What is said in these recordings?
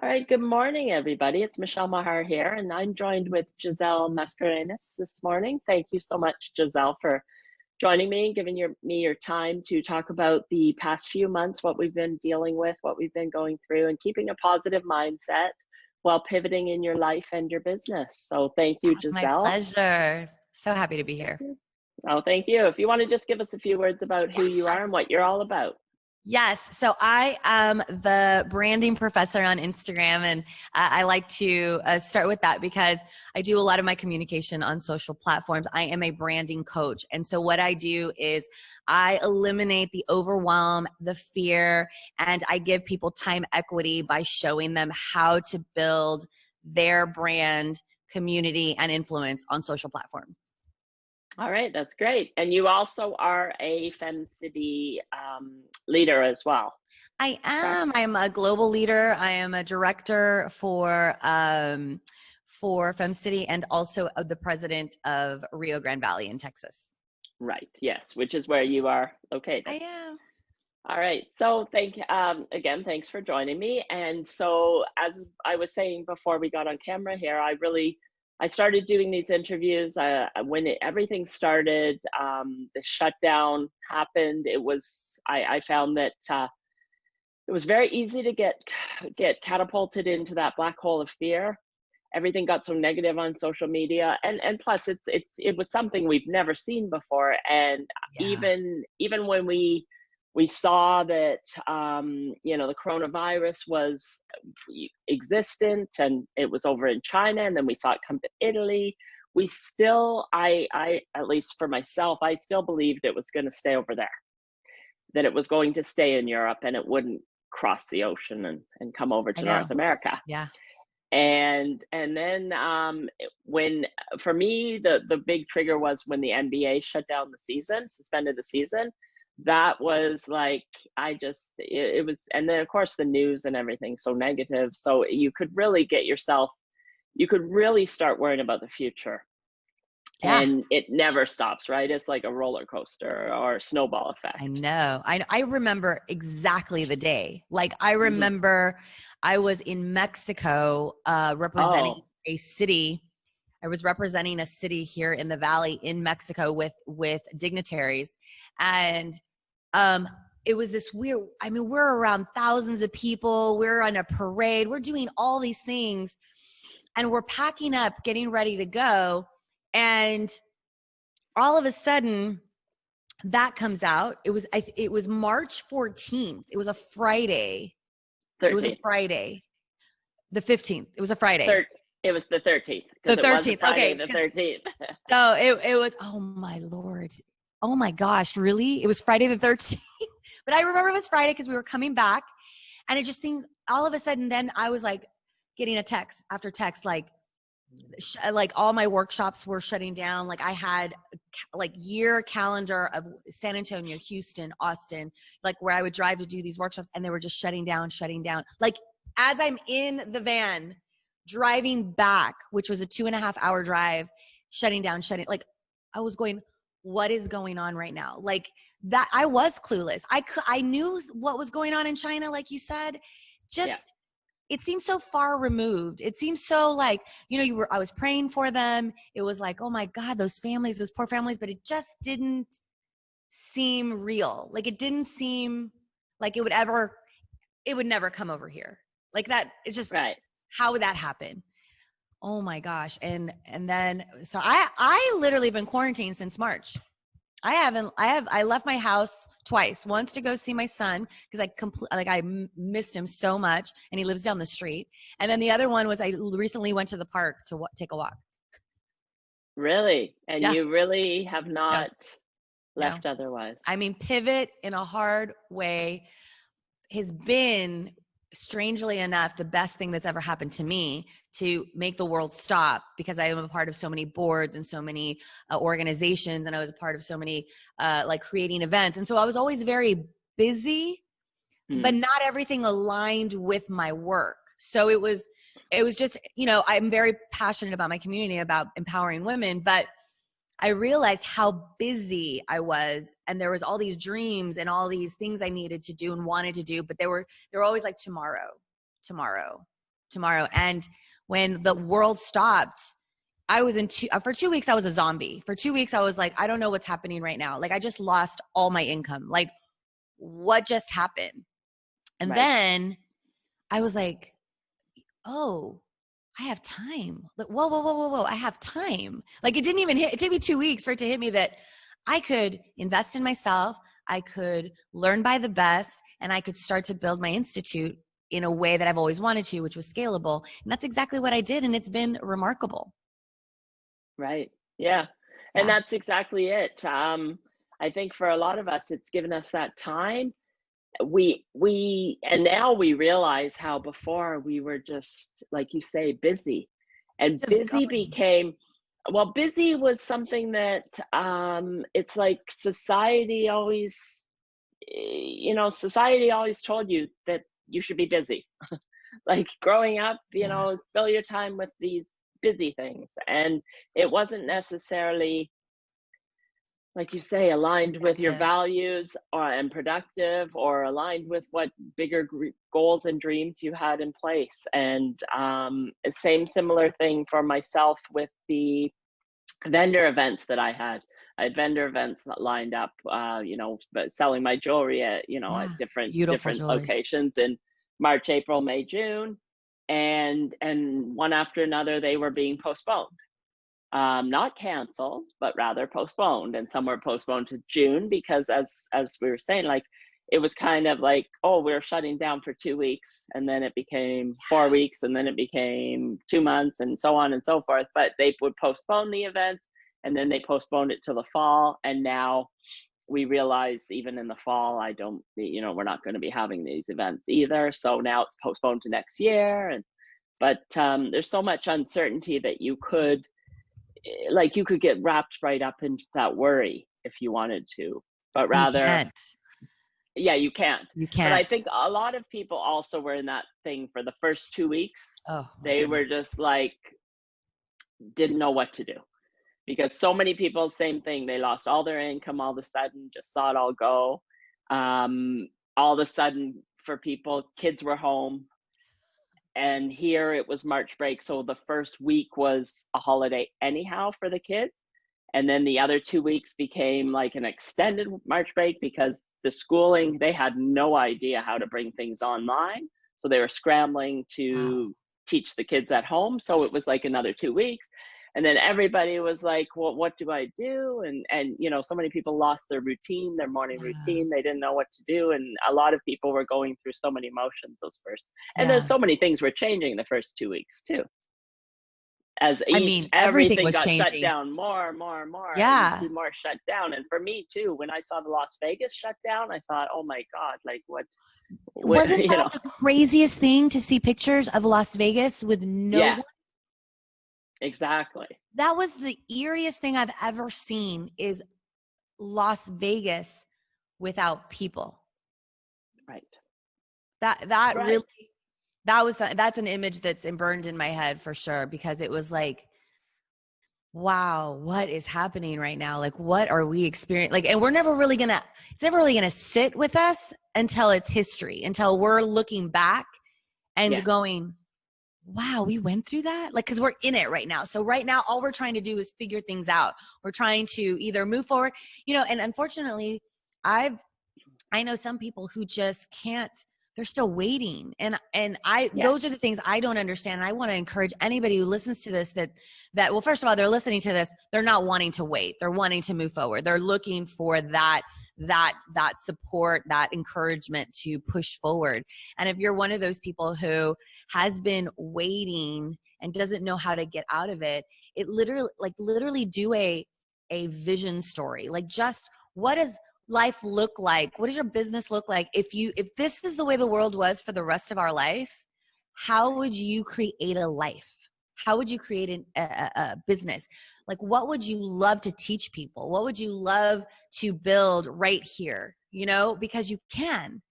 All right, good morning, everybody. It's Michele Maher here, and I'm joined with Giselle Mascaranas this morning. Thank you so much, Giselle, for joining me and giving me your time to talk about the past few months, what we've been dealing with, what we've been going through, and keeping a positive mindset while pivoting in your life and your business. So thank you, It's my Giselle. pleasure. So happy to be here. Oh, thank you. If you want to just give us a few words about who you Yeah. are and what you're all about. Yes. So I am the branding professor on Instagram, and I like to start with that because I do a lot of my communication on social platforms. I am a branding coach. And so what I do is I eliminate the overwhelm, the fear, and I give people time equity by showing them how to build their brand, community, and influence on social platforms. All right, that's great. And you also are a Femme City leader as well, I correct? am. I'm a global leader. I am a director for Femme City and also the president of Rio Grande Valley in Texas. Right, yes, which is where you are I located. am. All right, so again, thanks for joining me. And so, as I was saying before we got on camera here, I started doing these interviews when everything started. The shutdown happened. I found that it was very easy to get catapulted into that black hole of fear. Everything got so negative on social media, and plus it was something we've never seen before. And Yeah. even when we saw that the coronavirus was existent and it was over in China, and then we saw it come to Italy, we still I at least for myself, I still believed it was going to stay over there, that it was going to stay in Europe and it wouldn't cross the ocean and come over I to North know. America. Yeah. And then when for me the big trigger was when the NBA shut down the season, suspended the season. That was like it was, and then of course the news and everything so negative, so you could really start worrying about the future. Yeah. And it never stops, right? It's like a roller coaster or snowball I effect. know. I remember exactly the day. Like I Hmm. remember I was in Mexico representing Oh, a city. I was representing a city here in the valley in Mexico with dignitaries, and um, it was this weird. I mean, we're around thousands of people. We're on a parade. We're doing all these things, and we're packing up, getting ready to go, and all of a sudden that comes out. It was March 14th. It was a Friday. It was a 13th. Friday. The 15th. It was a Friday. Third, it was the 13th The because it was a 13th. Friday Okay. the 13th. So it was, oh my Lord. Oh my gosh, really? It was Friday the 13th. But I remember it was Friday because we were coming back, and it just things all of a sudden then I was like getting a text after text, like all my workshops were shutting down. Like I had like year calendar of San Antonio, Houston, Austin, like where I would drive to do these workshops, and they were just shutting down. Like as I'm in the van driving back, which was a 2.5 hour drive, shutting, like I was going, what is going on right now? Like that, I was clueless. I knew what was going on in China, like you said, Yeah. just it seems so far removed. It seems so like, I was praying for them. It was like, oh my God, those families, those poor families, but it just didn't seem real. Like it didn't seem like it would never come over here. Like that, it's just, Right. how would that happen? Oh my gosh. And then, so I literally been quarantined since March. I left my house twice. Once to go see my son because I missed him so much, and he lives down the street. And then the other one was I recently went to the park to take a walk. Really? And Yeah, you really have no, not no. left otherwise. I mean, pivot in a hard way has been, strangely enough, the best thing that's ever happened to me to make the world stop, because I am a part of so many boards and so many organizations, and I was a part of so many like creating events. And so I was always very busy, but Hmm. not everything aligned with my work. So it was just, I'm very passionate about my community, about empowering women, but I realized how busy I was, and there was all these dreams and all these things I needed to do and wanted to do, but they were always like tomorrow. tomorrow. And when the world stopped, I was for 2 weeks, I was a zombie. For 2 weeks, I was like, I don't know what's happening right now. Like, I just lost all my income. Like, what just happened? And then I was like, oh, I have time. Like, whoa. I have time. Like, it didn't even hit. It took me 2 weeks for it to hit me that I could invest in myself. I could learn by the best, and I could start to build my institute in a way that I've always wanted to, which was scalable. And that's exactly what I did. And it's been remarkable. Right. Yeah. And that's exactly it. I think for a lot of us, it's given us that time. And now we realize how before we were just, like you say, busy. And Just busy became, well, busy was something that it's like society always told you that you should be busy. Like growing up, fill your time with these busy things. And it wasn't necessarily, like you say, aligned with your values and productive, or aligned with what bigger goals and dreams you had in place. And similar thing for myself with the vendor events that I had. I had vendor events lined up, but selling my jewelry at, at different locations in March, April, May, June. And one after another, they were being postponed. Not canceled, but rather postponed. And some were postponed to June because as we were saying, like, it was kind of like, oh, we're shutting down for 2 weeks, and then it became 4 weeks, and then it became 2 months, and so on and so forth. But they would postpone the events, and then they postponed it to the fall. And now we realize even in the fall, we're not going to be having these events either. So now it's postponed to next year. But there's so much uncertainty that you could get wrapped right up into that worry if you wanted to, but rather, you can't. But I think a lot of people also were in that thing for the first 2 weeks. They were just like, didn't know what to do, because so many people, same thing, they lost all their income all of a sudden, just saw it all go. All of a sudden for people, kids were home. And here it was March break. So the first week was a holiday anyhow for the kids. And then the other 2 weeks became like an extended March break because the schooling, they had no idea how to bring things online. So they were scrambling to teach the kids at home. So it was like another 2 weeks. And then everybody was like, well, what do I do? And so many people lost their routine, their morning routine. They didn't know what to do. And a lot of people were going through so many emotions those first. And there's so many things were changing the first 2 weeks too. Everything was got changing. Shut down more. Yeah. You see more shut down. And for me too, when I saw the Las Vegas shut down, I thought, oh my God, like what wasn't that the craziest thing to see pictures of Las Vegas with no one? Exactly. That was the eeriest thing I've ever seen, is Las Vegas without people. Right. Really, that's an image that's burned in my head for sure, because it was like, wow, what is happening right now? Like, what are we experiencing? Like, and it's never really gonna sit with us until it's history, until we're looking back and going, wow, we went through that? Like, because we're in it right now. So right now, all we're trying to do is figure things out. We're trying to either move forward, and unfortunately, I know some people who just can't, they're still waiting. And those are the things I don't understand. And I want to encourage anybody who listens to this that, well, first of all, they're listening to this, they're not wanting to wait. They're wanting to move forward. They're looking for that support, that encouragement to push forward. And if you're one of those people who has been waiting and doesn't know how to get out of it, literally do a vision story. Like, just what does life look like? What does your business look like? If this is the way the world was for the rest of our life, how would you create a life? How would you create a business? Like, what would you love to teach people? What would you love to build right here? Because you can,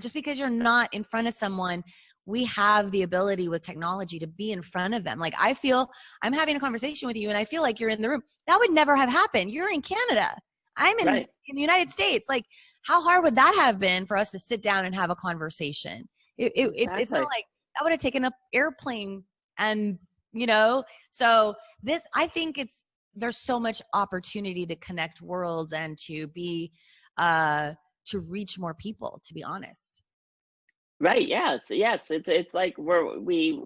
just because you're not in front of someone, we have the ability with technology to be in front of them. Like, I feel I'm having a conversation with you and I feel like you're in the room. That would never have happened. You're in Canada. I'm in the United States. Like, how hard would that have been for us to sit down and have a conversation? It's not like I would have taken an airplane and, so this, I think there's so much opportunity to connect worlds and to be, to reach more people, to be honest. Right. Yes. Yes. It's like we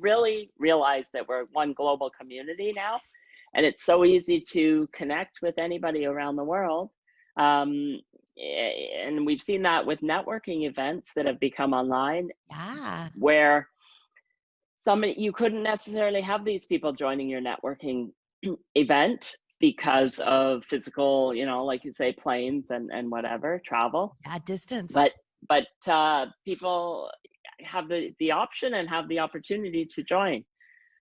really realize that we're one global community now, and it's so easy to connect with anybody around the world. Um, and we've seen that with networking events that have become online, Yeah. where you couldn't necessarily have these people joining your networking event because of physical, like you say, planes and whatever, travel. Yeah. Distance. But people have the option and have the opportunity to join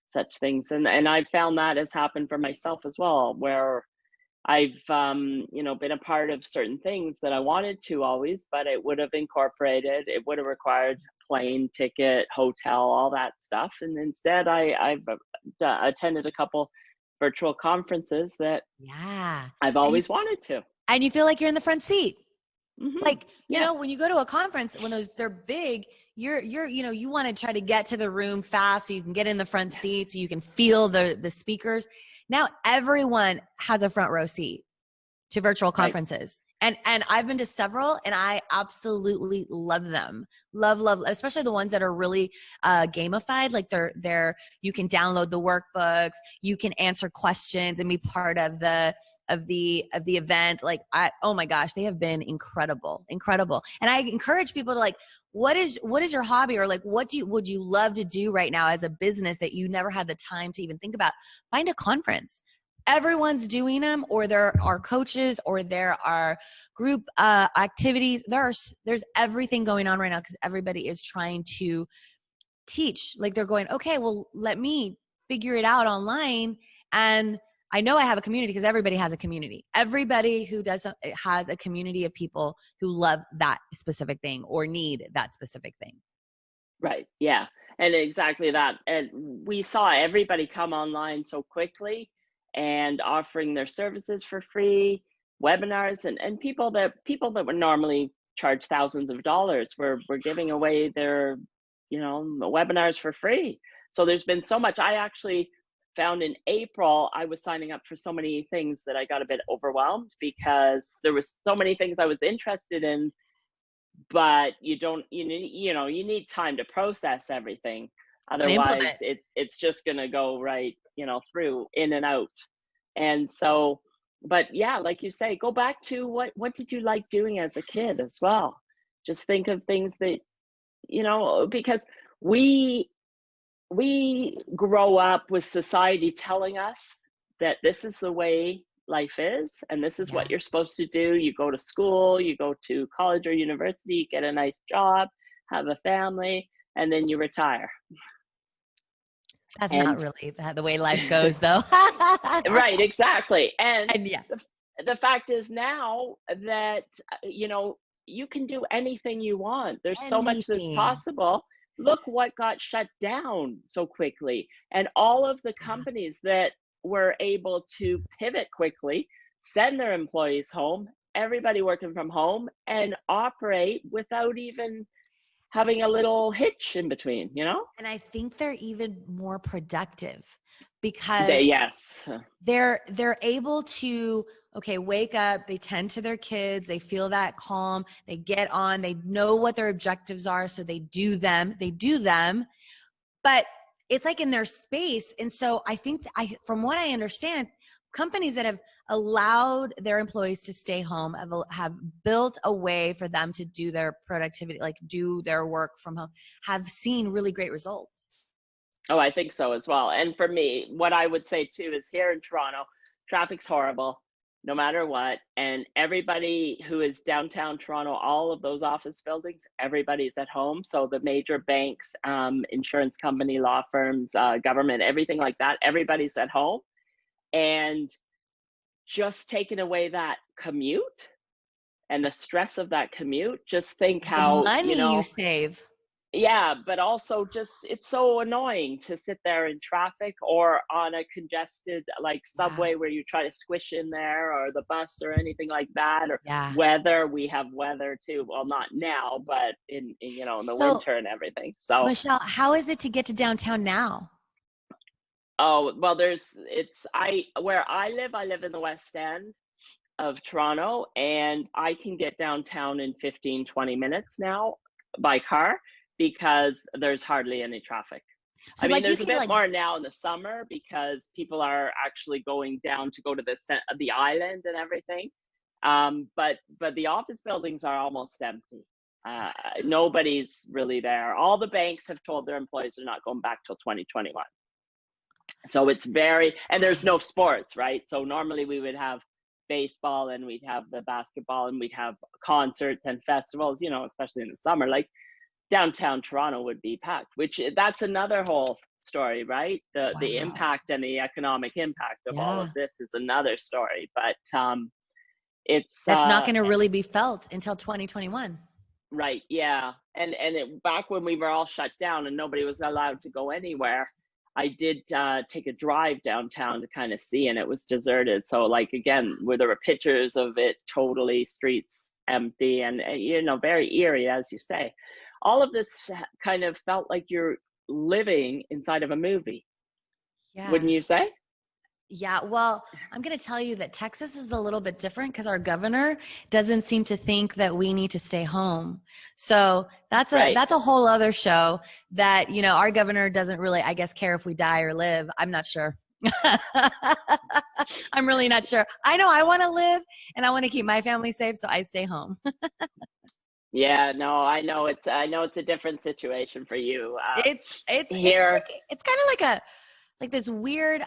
such things, and I've found that has happened for myself as well, where I've been a part of certain things that I wanted to always, but it would have required plane ticket, hotel, all that stuff, and instead I've attended a couple virtual conferences that Yeah. I've always wanted to. And you feel like you're in the front seat. Mm-hmm. Like, Yeah. when you go to a conference, when they're big, you want to try to get to the room fast so you can get in the front seat so you can feel the speakers. Now everyone has a front row seat to virtual conferences. Right. And I've been to several and I absolutely love them. Love, especially the ones that are really gamified. Like you can download the workbooks, you can answer questions and be part of the event. Like oh my gosh, they have been incredible. And I encourage people to, like, what is your hobby, or like, would you love to do right now as a business that you never had the time to even think about? Find a conference. Everyone's doing them, or there are coaches, or there are group activities. There's everything going on right now because everybody is trying to teach. Like, they're going, okay, well, let me figure it out online. And I know I have a community because everybody has a community. Everybody who has a community of people who love that specific thing or need that specific thing. Right. Yeah. And exactly that. And we saw everybody come online so quickly and offering their services for free, webinars, and people that would normally charge thousands of dollars were giving away their, webinars for free. So there's been so much. I actually found in April, I was signing up for so many things that I got a bit overwhelmed because there was so many things I was interested in, but you need time to process everything. Otherwise it's just going to go right, through, in and out. And so, but yeah, like you say, go back to what did you like doing as a kid as well? Just think of things that, because we grow up with society telling us that this is the way life is, and this is what you're supposed to do. You go to school, you go to college or university, get a nice job, have a family, and then you retire. That's not really the way life goes, though. Right, exactly. And yeah. The fact is now that, you can do anything you want. There's so much that's possible. Look what got shut down so quickly. And all of the companies that were able to pivot quickly, send their employees home, everybody working from home, and operate without even having a little hitch in between, And I think they're even more productive because they're able to, wake up, they tend to their kids, they feel that calm, they get on, they know what their objectives are, so they do them, but it's like in their space. And so I think from what I understand, companies that have allowed their employees to stay home have built a way for them to do their productivity, like do their work from home, have seen really great results. Oh, I think so as well. And for me, what I would say too is, here in Toronto, traffic's horrible no matter what. And everybody who is downtown Toronto, all of those office buildings, everybody's at home. So the major banks, insurance company, law firms, government, everything like that, everybody's at home. And just taking away that commute and the stress of that commute, just think how money you save. Yeah, but also just it's so annoying to sit there in traffic or on a congested like Yeah. subway where you try to squish in there, or the bus or anything like that, or Yeah. weather. We have weather too. Well, not now, but in the So, winter and everything. So, Michelle, how is it to get to downtown now? oh, well, it's where I live in the West End of Toronto, and I can get downtown in 15, 20 minutes now by car because there's hardly any traffic. So, I mean, like, you there's a can, bit like, more now in the summer because people are actually going down to go to the island and everything. But the office buildings are almost empty. Uh, Nobody's really there. All the banks have told their employees they're not going back till 2021. So it's very, and there's no sports, right? So normally we would have baseball and we'd have the basketball and we'd have concerts and festivals, especially in the summer. Like downtown Toronto would be packed, which that's another whole story, right? The wow. impact and the economic impact of all of Yeah. this is another story. But it's That's not going to really be felt until 2021. right, yeah. Back when we were all shut down and nobody was allowed to go anywhere, I did take a drive downtown to kind of see, and it was deserted. So, like again, where there were pictures of it, totally streets empty, and very eerie, as you say. All of this kind of felt like you're living inside of a movie, Yeah. wouldn't you say? Yeah, well, I'm going to tell you that Texas is a little bit different because our governor doesn't seem to think that we need to stay home. So Right. that's a whole other show that, our governor doesn't really, I guess, care if we die or live. I'm not sure. I'm really not sure. I know I want to live and I want to keep my family safe, so I stay home. Yeah, no, I know it's a different situation for you. It's Here, like it's kind of like this weird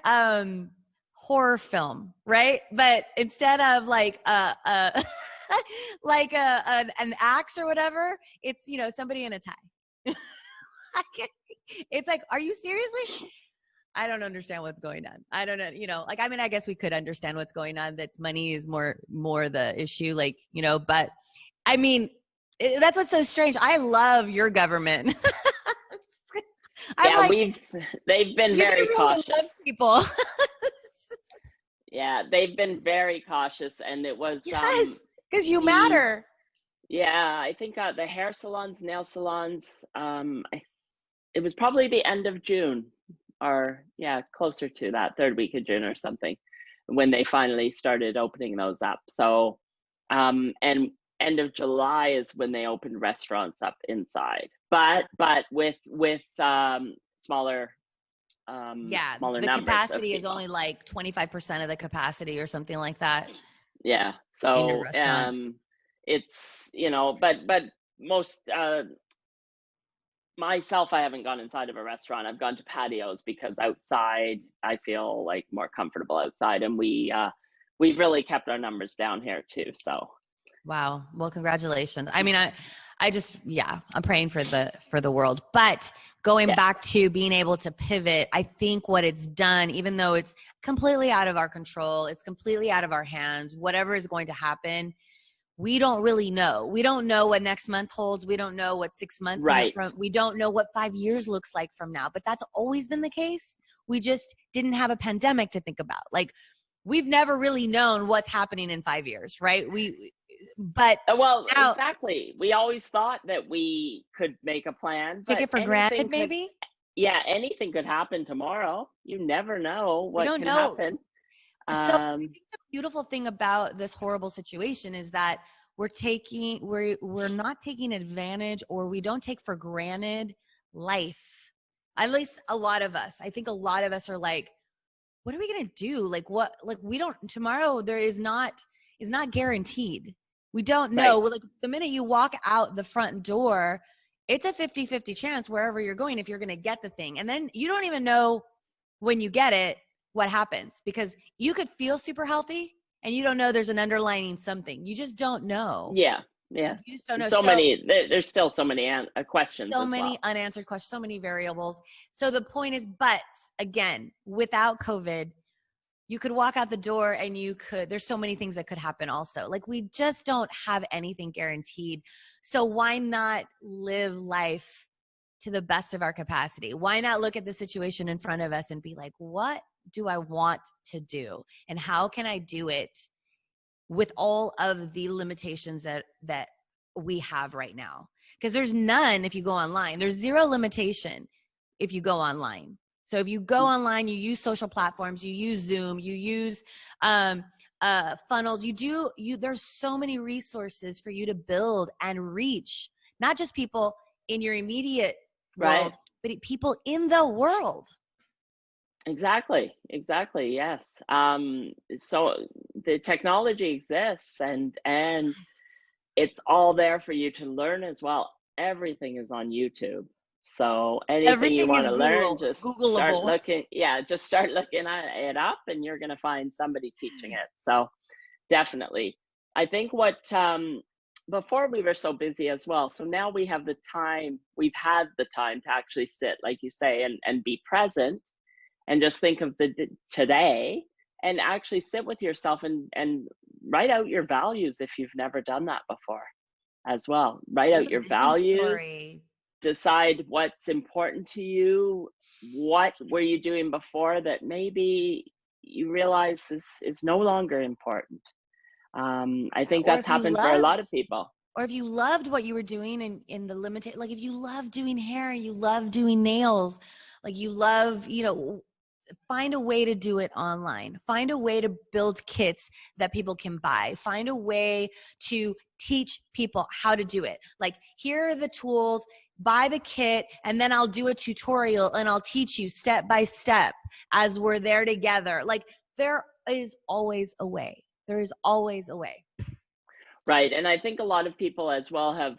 horror film, right? But instead of like like an axe or whatever, it's somebody in a tie. It's like, are you seriously? I don't understand what's going on. I don't know, like, I mean, I guess we could understand what's going on. That's money is more the issue, like, but I mean, that's what's so strange. I love your government. I'm yeah, like, they've been you very really love cautious. people. Yeah, they've been very cautious, and it was Yes, because you the matter. yeah, I think the hair salons, nail salons, it was probably the end of June, or yeah, closer to that third week of June or something, when they finally started opening those up. So, and end of July is when they opened restaurants up inside, but with Yeah, smaller the numbers of capacity is people. only like 25% of the capacity or something like that Yeah. in your So restaurants. it's but most myself, I haven't gone inside of a restaurant. I've gone to patios because outside I feel like more comfortable outside, and we've really kept our numbers down here too. So Wow. Well, congratulations. I mean, yeah, I'm praying for the world. But going yeah, back to being able to pivot, I think what it's done, even though it's completely out of our control, it's completely out of our hands, whatever is going to happen, we don't really know. We don't know what next month holds. We don't know what 6 months right. we don't know what 5 years looks like from now, but that's always been the case. We just didn't have a pandemic to think about. Like, we've never really known what's happening in 5 years, right? But Well, now exactly. We always thought that we could make a plan, take but it for granted, maybe. anything could happen tomorrow. You never know We what don't can know. happen. So I Um, think the beautiful thing about this horrible situation is that we're not taking advantage, or we don't take for granted life. At least a lot of us. I think a lot of us are like, what are we going to do? Like, what, like, we don't, tomorrow there is not guaranteed. We don't know. right. Like, the minute you walk out the front door, it's a 50-50 chance wherever you're going, if you're going to get the thing. And then you don't even know when you get it, what happens, because you could feel super healthy and you don't know there's an underlying something. You just don't know. Yeah. You Yes. just don't know. So So many. There's still so many questions so as many well. unanswered questions, so many variables. So the point is, but again, without COVID, you could walk out the door and there's so many things that could happen also. Like, we just don't have anything guaranteed. So why not live life to the best of our capacity? Why not look at the situation in front of us and be like, what do I want to do? And how can I do it with all of the limitations that we have right now? Because there's none if you go online. There's zero limitation if you go online. So if you go online, you use social platforms, you use Zoom, you use funnels, there's so many resources for you to build and reach, not just people in your immediate world, but people in the world. Exactly. Yes. So the technology exists, and it's all there for you to learn as well. Everything is on YouTube. So anything you want to learn, just start looking. Yeah, just start looking it up, and you're going to find somebody teaching it. So definitely. I think before we were so busy as well. So now we've had the time to actually sit, like you say, and be present and just think of the today, and actually sit with yourself and write out your values if you've never done that before as well. Write out your values, decide what's important to you, what were you doing before that maybe you realize is no longer important. I think that's happened for a lot of people. Or if you loved what you were doing in the limited, like if you love doing hair, you love doing nails, like you love, find a way to do it online. Find a way to build kits that people can buy. Find a way to teach people how to do it. Like, here are the tools, buy the kit, and then I'll do a tutorial and I'll teach you step by step as we're there together. Like, there is always a way. There is always a way. Right. And I think a lot of people as well have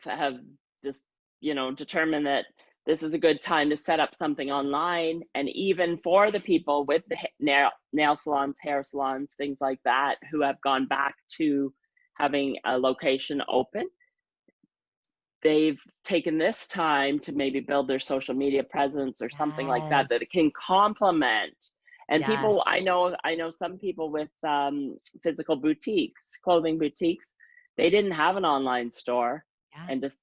just, determined that this is a good time to set up something online. And even for the people with the nail salons, hair salons, things like that, who have gone back to having a location open, they've taken this time to maybe build their social media presence or something like that it can complement. And people, I know some people with physical boutiques, clothing boutiques, they didn't have an online store, and just,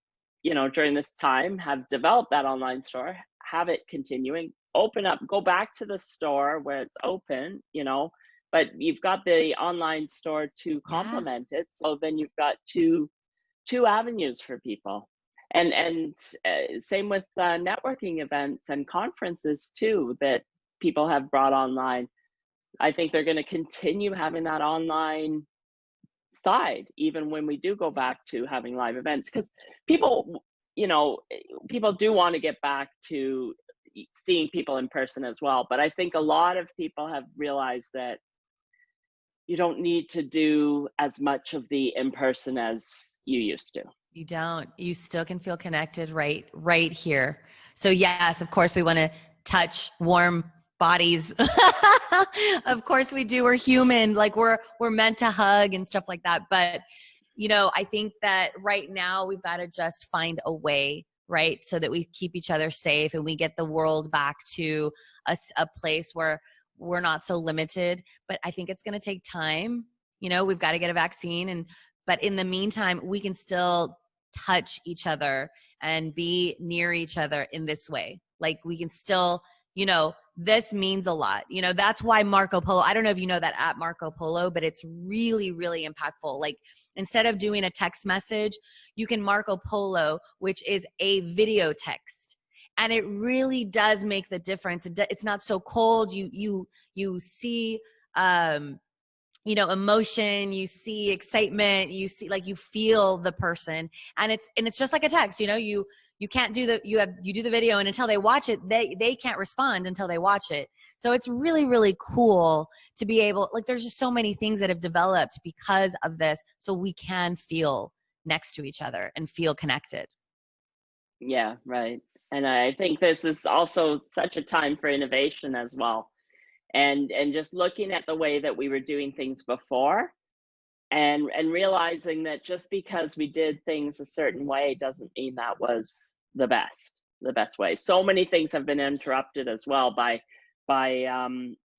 during this time have developed that online store, have it continuing, open up, go back to the store where it's open, but you've got the online store to complement it. So then you've got two avenues for people. And same with networking events and conferences too, that people have brought online. I think they're going to continue having that online side, even when we do go back to having live events, because people do want to get back to seeing people in person as well. But I think a lot of people have realized that you don't need to do as much of the in-person as you used to. You don't. You still can feel connected right here. So yes, of course we want to touch warm bodies. Of course we do. We're human. Like we're meant to hug and stuff like that. But I think that right now we've got to just find a way, right? So that we keep each other safe and we get the world back to a place where we're not so limited. But I think it's going to take time. We've got to get a vaccine, but in the meantime, we can still touch each other and be near each other in this way. Like we can still, this means a lot. That's why Marco Polo, I don't know if you know that app Marco Polo, but it's really, really impactful. Like instead of doing a text message, you can Marco Polo, which is a video text. And it really does make the difference. It's not so cold. You see, emotion, you see excitement, you see, like, you feel the person, and it's just like a text. You can't do you do the video, and until they watch it, they can't respond until they watch it. So it's really, really cool to be able, like, there's just so many things that have developed because of this, so we can feel next to each other and feel connected. Yeah, right. And I think this is also such a time for innovation as well. And just looking at the way that we were doing things before, and realizing that just because we did things a certain way doesn't mean that was the best way. So many things have been interrupted as well by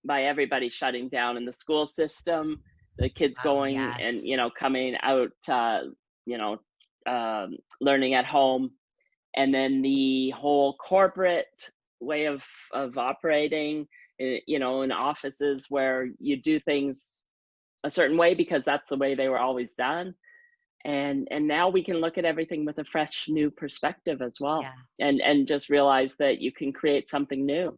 everybody shutting down in the school system, the kids going and coming out, learning at home. and then the whole corporate way of operating, in offices where you do things a certain way because that's the way they were always done. And now we can look at everything with a fresh new perspective as well, Yeah. and just realize that you can create something new.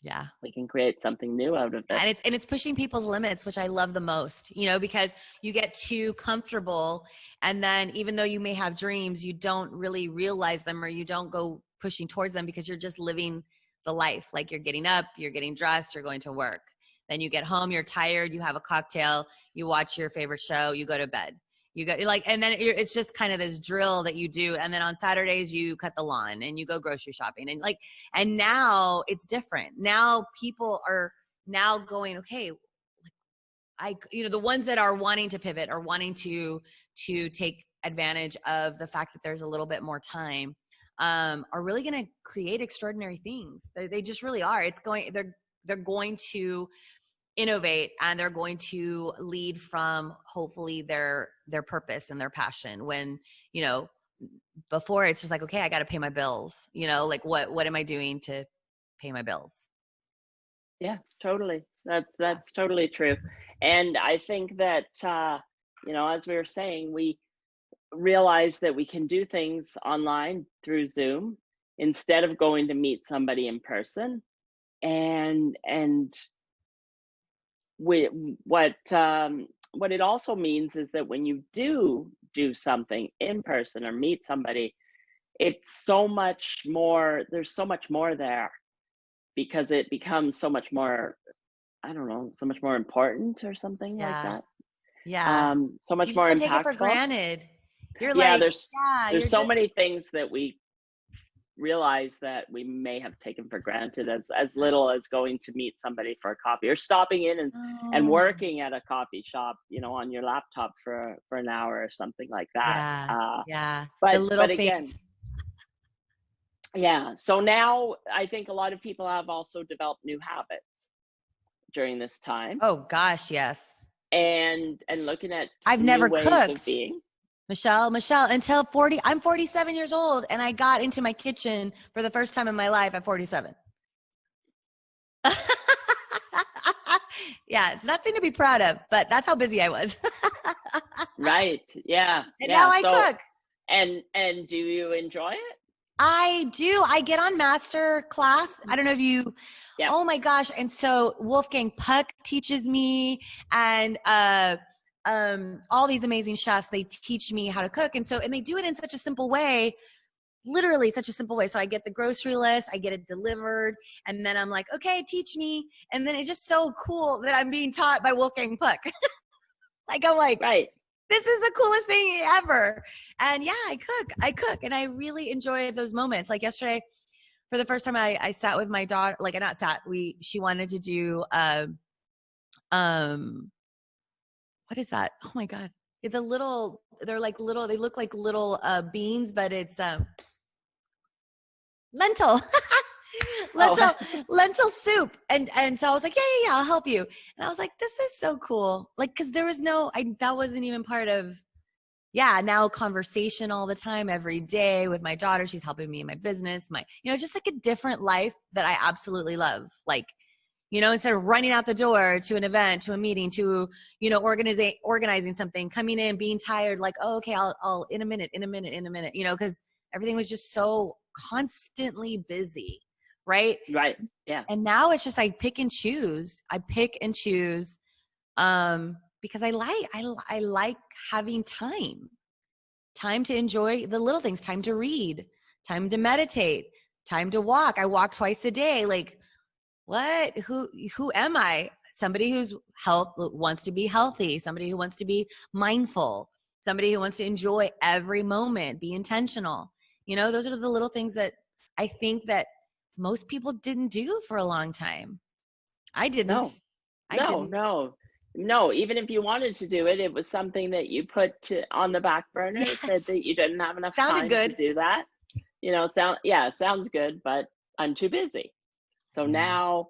Yeah. We can create something new out of this. And it's pushing people's limits, which I love the most, because you get too comfortable, and then even though you may have dreams, you don't really realize them, or you don't go pushing towards them because you're just living the life. Like, you're getting up, you're getting dressed, you're going to work. Then you get home, you're tired, you have a cocktail, you watch your favorite show, you go to bed. You go and then it's just kind of this drill that you do. And then on Saturdays you cut the lawn and you go grocery shopping, and now it's different. Now people are now going, okay, the ones that are wanting to pivot or wanting to take advantage of the fact that there's a little bit more time, are really going to create extraordinary things. They just really are. They're going to innovate, and they're going to lead from hopefully their purpose and their passion. When, before it's just like, okay, I got to pay my bills, like what am I doing to pay my bills? Yeah, totally. That's totally true. And I think that, as we were saying, we realize that we can do things online through Zoom instead of going to meet somebody in person. And what it also means is that when you do something in person or meet somebody, it's so much more. There's so much more there, because it becomes so much more, I don't know, so much more important or something like Yeah. that. Yeah. So You much just more don't take it for impactful. granted. You're Yeah, like, there's you're so just, many things that we realize that we may have taken for granted, as little as going to meet somebody for a coffee, or stopping in and oh, working at a coffee shop, on your laptop for an hour or something like that. yeah. Yeah. The But little again, things. yeah. So now I think a lot of people have also developed new habits during this time, Oh gosh, yes. and looking at I've new never ways of cooked. being. Michelle, until 40, I'm 47 years old, and I got into my kitchen for the first time in my life at 47. Yeah, it's nothing to be proud of, but that's how busy I was. Right. Yeah. And Yeah. now I So, cook. and do you enjoy it? I do. I get on MasterClass. I don't know if you, Yeah. oh my gosh. And so Wolfgang Puck teaches me, and all these amazing chefs, they teach me how to cook. And they do it in such a simple way, literally such a simple way. So I get the grocery list, I get it delivered, and then I'm like, okay, teach me. And then it's just so cool that I'm being taught by Wolfgang Puck. Like, I'm like, Right. this is the coolest thing ever. And yeah, I cook, and I really enjoy those moments. Like yesterday, for the first time, I sat with my daughter, like, not sat, she wanted to do, what is that? Oh my God. They're like little, they look like little beans, but it's lentil. Oh. Lentil soup. And so I was like, yeah, I'll help you. And I was like, this is so cool. Like, cause there was that wasn't even part of, now conversation all the time, every day with my daughter. She's helping me in my business, just like a different life that I absolutely love. Like, instead of running out the door to an event, to a meeting, to, organizing something, coming in, being tired, like, oh, okay, I'll in a minute, cause everything was just so constantly busy. Right. Right. Yeah. And now it's just, I pick and choose, because I like having time to enjoy the little things, time to read, time to meditate, time to walk. I walk twice a day. Like, what, who am I? Somebody who's wants to be healthy, somebody who wants to be mindful, somebody who wants to enjoy every moment, be intentional. Those are the little things that I think that most people didn't do for a long time. I didn't. No. Even if you wanted to do it, it was something that you put on the back burner. Yes. Said that you didn't have enough Sounded time good. to do that. Sounds good, but I'm too busy. So now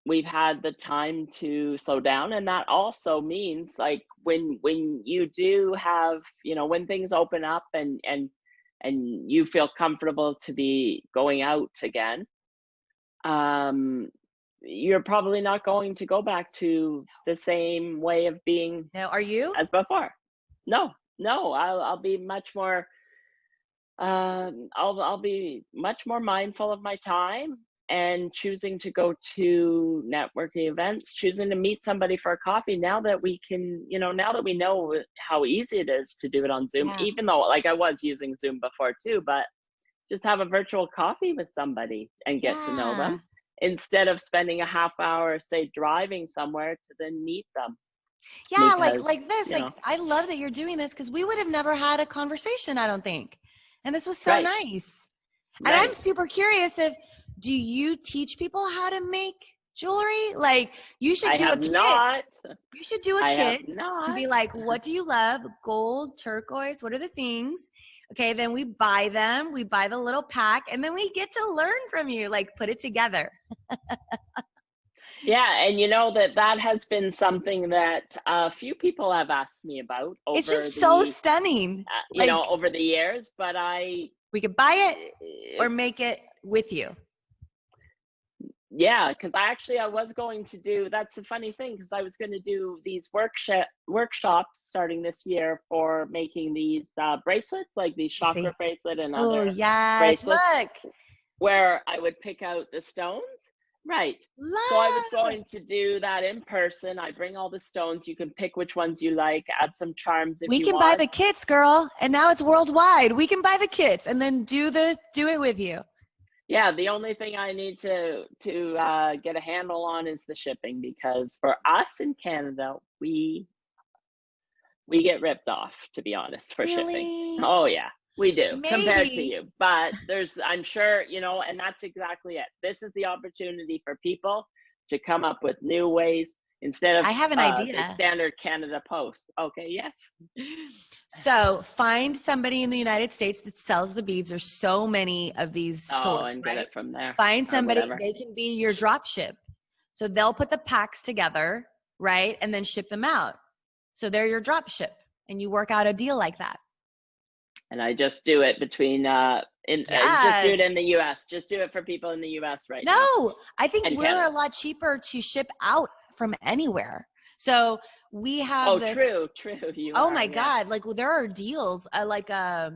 we've had the time to slow down, and that also means, like, when you do have, when things open up and and you feel comfortable to be going out again, you're probably not going to go back to the same way of being Now, are you? as before. No, I'll be much more, I'll be much more mindful of my time, and choosing to go to networking events, choosing to meet somebody for a coffee, now that we can, now that we know how easy it is to do it on Zoom, Yeah. even though like I was using Zoom before too, but just have a virtual coffee with somebody and get to know them, instead of spending a half hour, say, driving somewhere to then meet them. Yeah, Because, like this. Like, I love that you're doing this, because we would have never had a conversation, I don't think. And this was so right, nice. And I'm super curious, do you teach people how to make jewelry? Like, you should do a kit. Not. You should do a I kit have not. and be like, what do you love? Gold, turquoise, what are the things? Okay, then we buy them. We buy the little pack, and then we get to learn from you, like put it together. Yeah, and that has been something that a few people have asked me about over it's just so stunning. Over the years, but we could buy it or make it with you. Yeah, because I was going to do, that's the funny thing, because I was going to do these workshops starting this year for making these bracelets, like these chakra bracelet and other bracelets, where I would pick out the stones. Right. So I was going to do that in person. I bring all the stones. You can pick which ones you like, add some charms if you want. We can buy the kits, girl. And now it's worldwide. We can buy the kits and then do it with you. Yeah, the only thing I need to get a handle on is the shipping, because for us in Canada, we get ripped off, to be honest, for shipping. Oh yeah, we do. Compared to you. But I'm sure, and that's exactly it. This is the opportunity for people to come up with new ways instead of I have an idea. The standard Canada Post. Okay, yes. So find somebody in the United States that sells the beads. There's so many of these stores, and get it from there. Find somebody, they can be your drop ship. So they'll put the packs together, right? And then ship them out. So they're your drop ship, and you work out a deal like that. And I just do it between, just do it in the US. Just do it for people in the US right now. No, I think we're a lot cheaper to ship out from anywhere. So we have true. God. Like, there are deals like a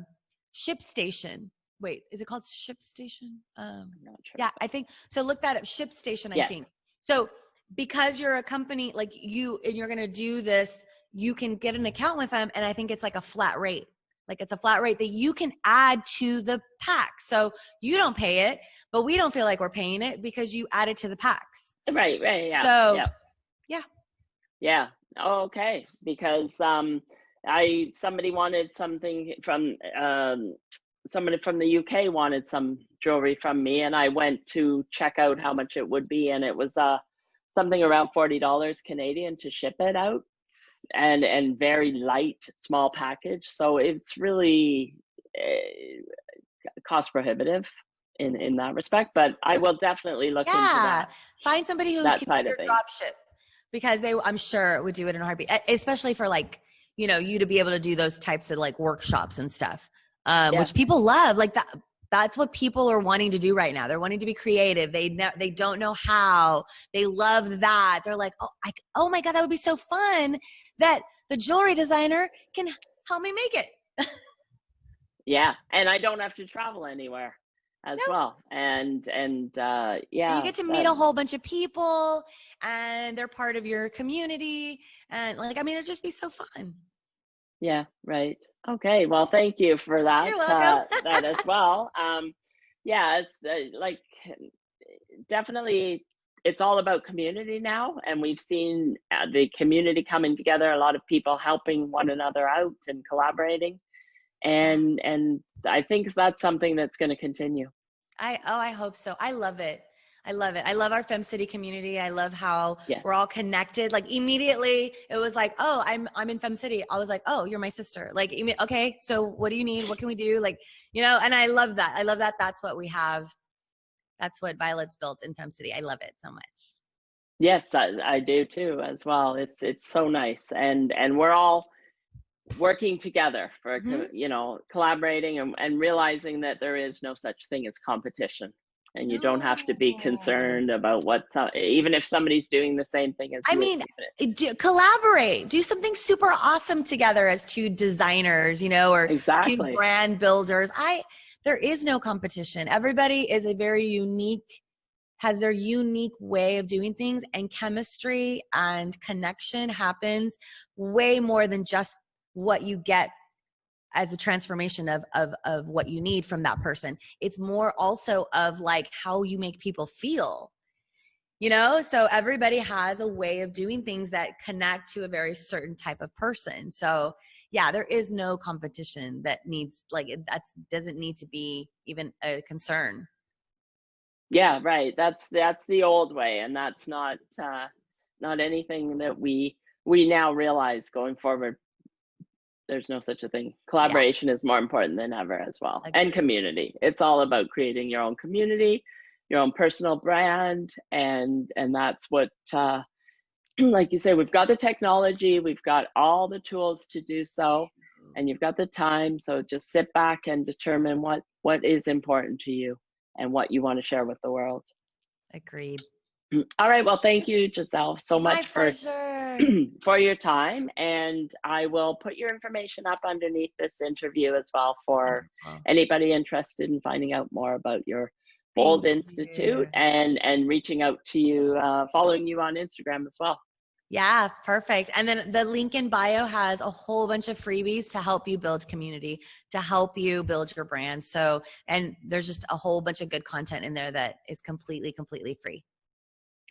Ship Station. Wait, is it called Ship Station? I'm not sure. Yeah, I think so. Look that up. Ship Station, I think. So because you're a company like you're going to do this, you can get an account with them. And I think it's like a flat rate. Like, it's a flat rate that you can add to the pack. So you don't pay it, but we don't feel like we're paying it because you add it to the packs. Right. Yeah. So, yeah. Oh, okay. Because somebody wanted something from somebody from the UK wanted some jewelry from me, and I went to check out how much it would be, and it was something around $40 Canadian to ship it out, and very light, small package. So it's really cost prohibitive in that respect. But I will definitely look into that. Find somebody who can do your drop ship. Because I'm sure would do it in a heartbeat, especially for like, you to be able to do those types of like workshops and stuff, which people love. Like that's what people are wanting to do right now. They're wanting to be creative. They don't know how. They love that. They're like, oh my God, that would be so fun that the jewelry designer can help me make it. Yeah, and I don't have to travel anywhere as well. And you get to meet a whole bunch of people, and they're part of your community, and it'd just be so fun. Yeah, right. Okay, well, thank you for that. You're welcome. That as well. It's definitely, it's all about community now, and we've seen the community coming together, a lot of people helping one another out and collaborating. And I think that's something that's going to continue. I hope so. I love it. I love our Femme City community. I love how we're all connected. Like, immediately it was like, oh, I'm in Femme City. I was like, oh, you're my sister. Like, okay, so what do you need? What can we do? Like, and I love that. I love that. That's what we have. That's what Violet's built in Femme City. I love it so much. Yes, I do too as well. It's so nice. And we're all working together for, Mhm. you know, collaborating and realizing that there is no such thing as competition. And you don't have to be No. concerned about what, even if somebody's doing the same thing as I you. mean, collaborate, do something super awesome together as two designers, you know, or two Exactly. brand builders. There is no competition. Everybody is a very unique, has their unique way of doing things, and chemistry and connection happens way more than just what you get as the transformation of what you need from that person. It's more also of like how you make people feel, you know? So everybody has a way of doing things that connect to a very certain type of person. So yeah, there is no competition that needs, like, that doesn't need to be even a concern. Yeah, right. That's the old way, and that's not not anything that we now realize going forward. There's no such a thing. Yeah, Collaboration is more important than ever as well. And agreed. community. It's all about creating your own community, your own personal brand, and that's what like you say, we've got the technology, we've got all the tools to do so, and you've got the time. So just sit back and determine what is important to you and what you want to share with the world. Agreed. All right. Well, thank you, Giselle, so My much for pleasure. for your time. And I will put your information up underneath this interview as well for Wonderful. anybody interested in finding out more about your Thank Bold Institute you. and reaching out to you, following you on Instagram as well. Yeah, perfect. And then the link in bio has a whole bunch of freebies to help you build community, to help you build your brand. So, and there's just a whole bunch of good content in there that is completely, completely free.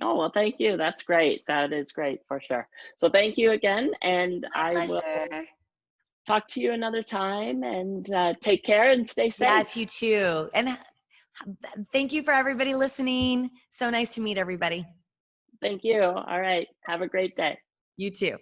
Oh, well, thank you. That's great. That is great for sure. So thank you again. And My I will pleasure. talk to you another time, and take care and stay safe. Yes, you too. And thank you for everybody listening. So nice to meet everybody. Thank you. All right. Have a great day. You too.